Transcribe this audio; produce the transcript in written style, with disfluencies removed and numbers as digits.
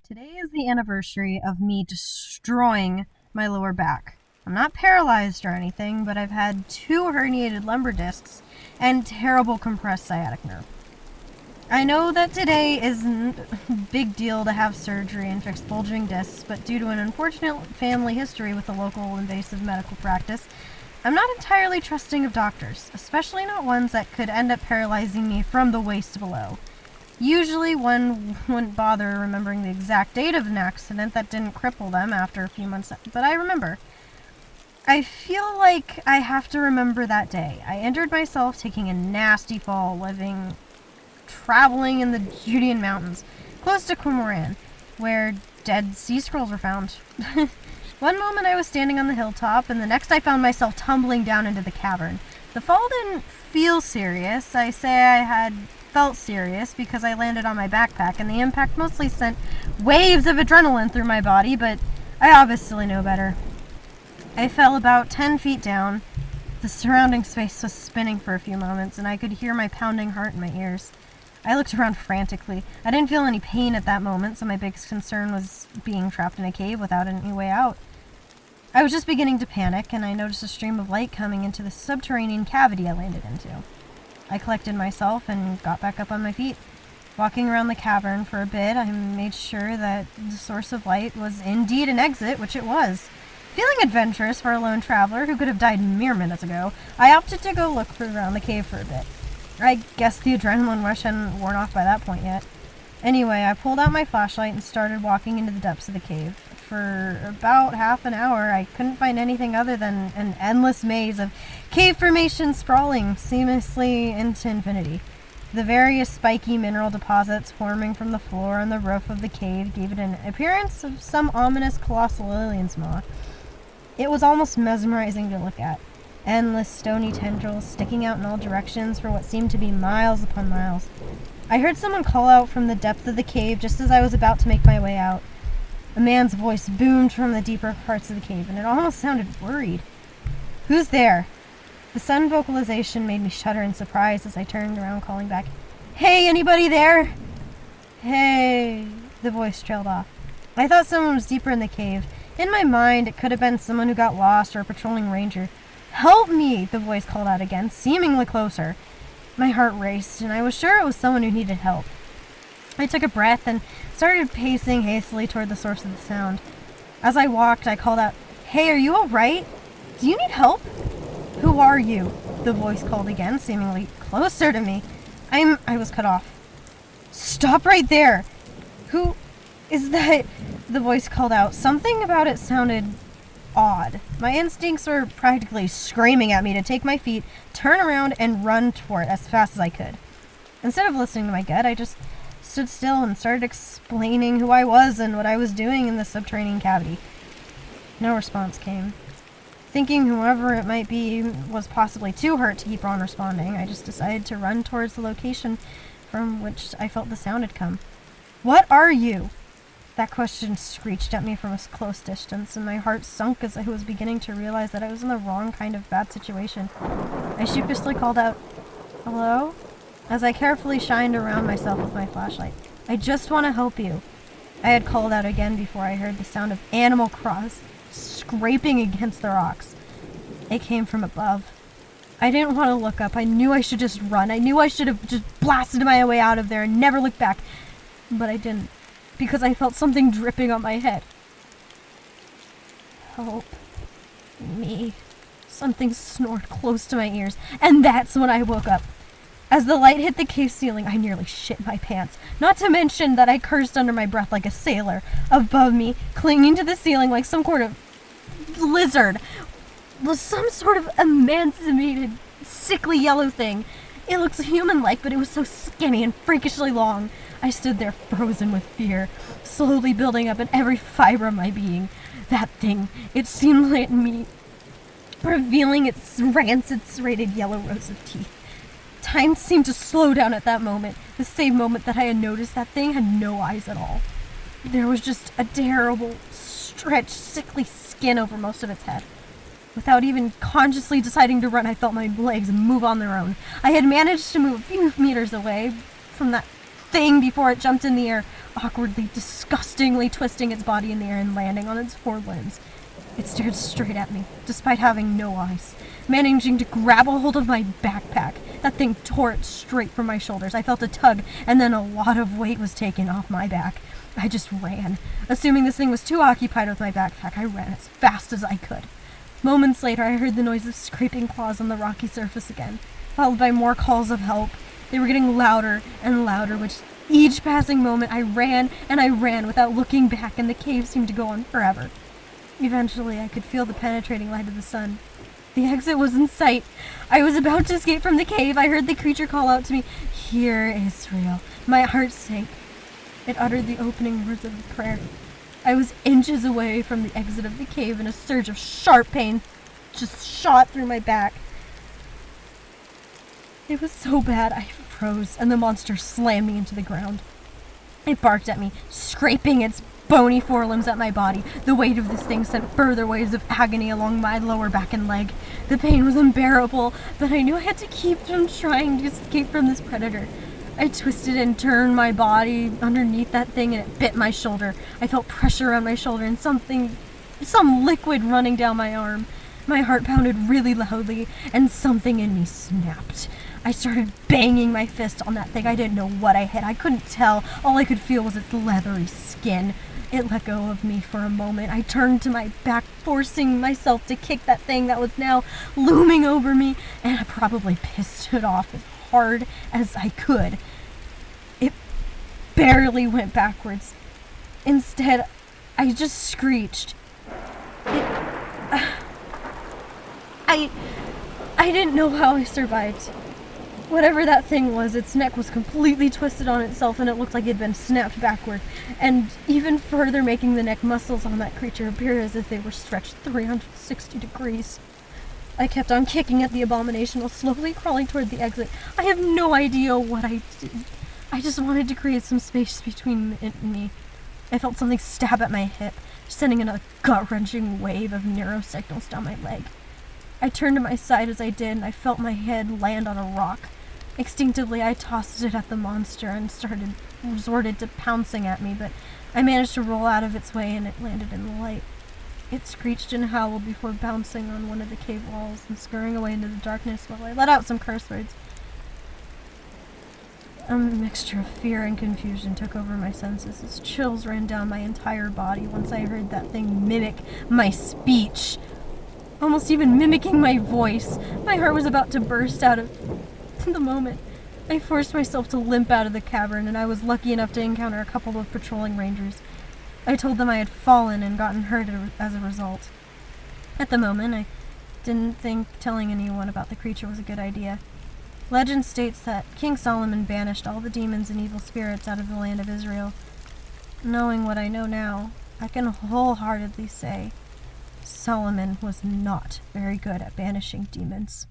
Today is the anniversary of me destroying my lower back. I'm not paralyzed or anything, but I've had 2 herniated lumbar discs and terrible compressed sciatic nerve. I know that today isn't a big deal to have surgery and fix bulging discs, but due to an unfortunate family history with a local invasive medical practice, I'm not entirely trusting of doctors, especially not ones that could end up paralyzing me from the waist below. Usually one wouldn't bother remembering the exact date of an accident that didn't cripple them after a few months, but I remember. I feel like I have to remember that day. I injured myself taking a nasty fall traveling in the Judean mountains, close to Cormoran, where dead sea squirrels were found. One moment I was standing on the hilltop, and the next I found myself tumbling down into the cavern. The fall didn't feel serious. I say I had felt serious because I landed on my backpack, and the impact mostly sent waves of adrenaline through my body, but I obviously know better. I fell about 10 feet down. The surrounding space was spinning for a few moments, and I could hear my pounding heart in my ears. I looked around frantically. I didn't feel any pain at that moment, so my biggest concern was being trapped in a cave without any way out. I was just beginning to panic, and I noticed a stream of light coming into the subterranean cavity I landed into. I collected myself and got back up on my feet. Walking around the cavern for a bit, I made sure that the source of light was indeed an exit, which it was. Feeling adventurous for a lone traveler who could have died mere minutes ago, I opted to go look around the cave for a bit. I guess the adrenaline rush hadn't worn off by that point yet. Anyway, I pulled out my flashlight and started walking into the depths of the cave. For about half an hour, I couldn't find anything other than an endless maze of cave formations sprawling seamlessly into infinity. The various spiky mineral deposits forming from the floor and the roof of the cave gave it an appearance of some ominous colossal alien's maw. It was almost mesmerizing to look at. Endless stony tendrils sticking out in all directions for what seemed to be miles upon miles. I heard someone call out from the depth of the cave just as I was about to make my way out. A man's voice boomed from the deeper parts of the cave, and it almost sounded worried. "Who's there?" The sudden vocalization made me shudder in surprise as I turned around calling back, "Hey, anybody there?" "Hey," the voice trailed off. I thought someone was deeper in the cave. In my mind, it could have been someone who got lost or a patrolling ranger. "Help me," the voice called out again, seemingly closer. My heart raced, and I was sure it was someone who needed help. I took a breath and started pacing hastily toward the source of the sound. As I walked, I called out, "Hey, are you all right? Do you need help?" "Who are you?" the voice called again, seemingly closer to me. I was cut off. "Stop right there! Who is that?" the voice called out. Something about it sounded odd. My instincts were practically screaming at me to take my feet, turn around, and run toward it as fast as I could. Instead of listening to my gut, I just stood still and started explaining who I was and what I was doing in the subterranean cavity. No response came. Thinking whoever it might be was possibly too hurt to keep on responding, I just decided to run towards the location from which I felt the sound had come. "What are you?" That question screeched at me from a close distance, and my heart sunk as I was beginning to realize that I was in the wrong kind of bad situation. I sheepishly called out, "Hello?" as I carefully shined around myself with my flashlight. "I just want to help you." I had called out again before I heard the sound of animal claws scraping against the rocks. It came from above. I didn't want to look up. I knew I should just run. I knew I should have just blasted my way out of there and never looked back. But I didn't, because I felt something dripping on my head. "Help me." Something snored close to my ears, and that's when I woke up. As the light hit the cave ceiling, I nearly shit my pants. Not to mention that I cursed under my breath like a sailor. Above me, clinging to the ceiling like some sort of lizard, was some sort of emancipated, sickly yellow thing. It looked human-like, but it was so skinny and freakishly long. I stood there frozen with fear, slowly building up in every fiber of my being. That thing, it seemed like me, revealing its rancid, serrated yellow rows of teeth. Time seemed to slow down at that moment, the same moment that I had noticed that thing had no eyes at all. There was just a terrible, stretched, sickly skin over most of its head. Without even consciously deciding to run, I felt my legs move on their own. I had managed to move a few meters away from that thing before it jumped in the air, awkwardly, disgustingly twisting its body in the air and landing on its four limbs. It stared straight at me, despite having no eyes, managing to grab a hold of my backpack. That thing tore it straight from my shoulders. I felt a tug, and then a lot of weight was taken off my back. I just ran. Assuming this thing was too occupied with my backpack, I ran as fast as I could. Moments later, I heard the noise of scraping claws on the rocky surface again, followed by more calls of help. They were getting louder and louder, which each passing moment I ran and I ran without looking back, and the cave seemed to go on forever. Eventually, I could feel the penetrating light of the sun. The exit was in sight. I was about to escape from the cave. I heard the creature call out to me, "Hear Israel." My heart sank. It uttered the opening words of the prayer. I was inches away from the exit of the cave, and a surge of sharp pain just shot through my back. It was so bad I froze, and the monster slammed me into the ground. It barked at me, scraping its bony forelimbs at my body. The weight of this thing sent further waves of agony along my lower back and leg. The pain was unbearable, but I knew I had to keep from trying to escape from this predator. I twisted and turned my body underneath that thing, and it bit my shoulder. I felt pressure on my shoulder and some liquid running down my arm. My heart pounded really loudly, and something in me snapped. I started banging my fist on that thing. I didn't know what I hit. I couldn't tell. All I could feel was its leathery skin. It let go of me for a moment. I turned to my back, forcing myself to kick that thing that was now looming over me, and I probably pissed it off as hard as I could. It barely went backwards. Instead, I just screeched. I didn't know how I survived. Whatever that thing was, its neck was completely twisted on itself, and it looked like it had been snapped backward, and even further making the neck muscles on that creature appear as if they were stretched 360 degrees. I kept on kicking at the abomination while slowly crawling toward the exit. I have no idea what I did. I just wanted to create some space between it and me. I felt something stab at my hip, sending in a gut-wrenching wave of neuro signals down my leg. I turned to my side as I did, and I felt my head land on a rock. Instinctively, I tossed it at the monster and resorted to pouncing at me, but I managed to roll out of its way, and it landed in the light. It screeched and howled before bouncing on one of the cave walls and scurrying away into the darkness while I let out some curse words. A mixture of fear and confusion took over my senses as chills ran down my entire body once I heard that thing mimic my speech, almost even mimicking my voice. My heart was about to burst out of the moment. I forced myself to limp out of the cavern, and I was lucky enough to encounter a couple of patrolling rangers. I told them I had fallen and gotten hurt as a result. At the moment, I didn't think telling anyone about the creature was a good idea. Legend states that King Solomon banished all the demons and evil spirits out of the land of Israel. Knowing what I know now, I can wholeheartedly say Solomon was not very good at banishing demons.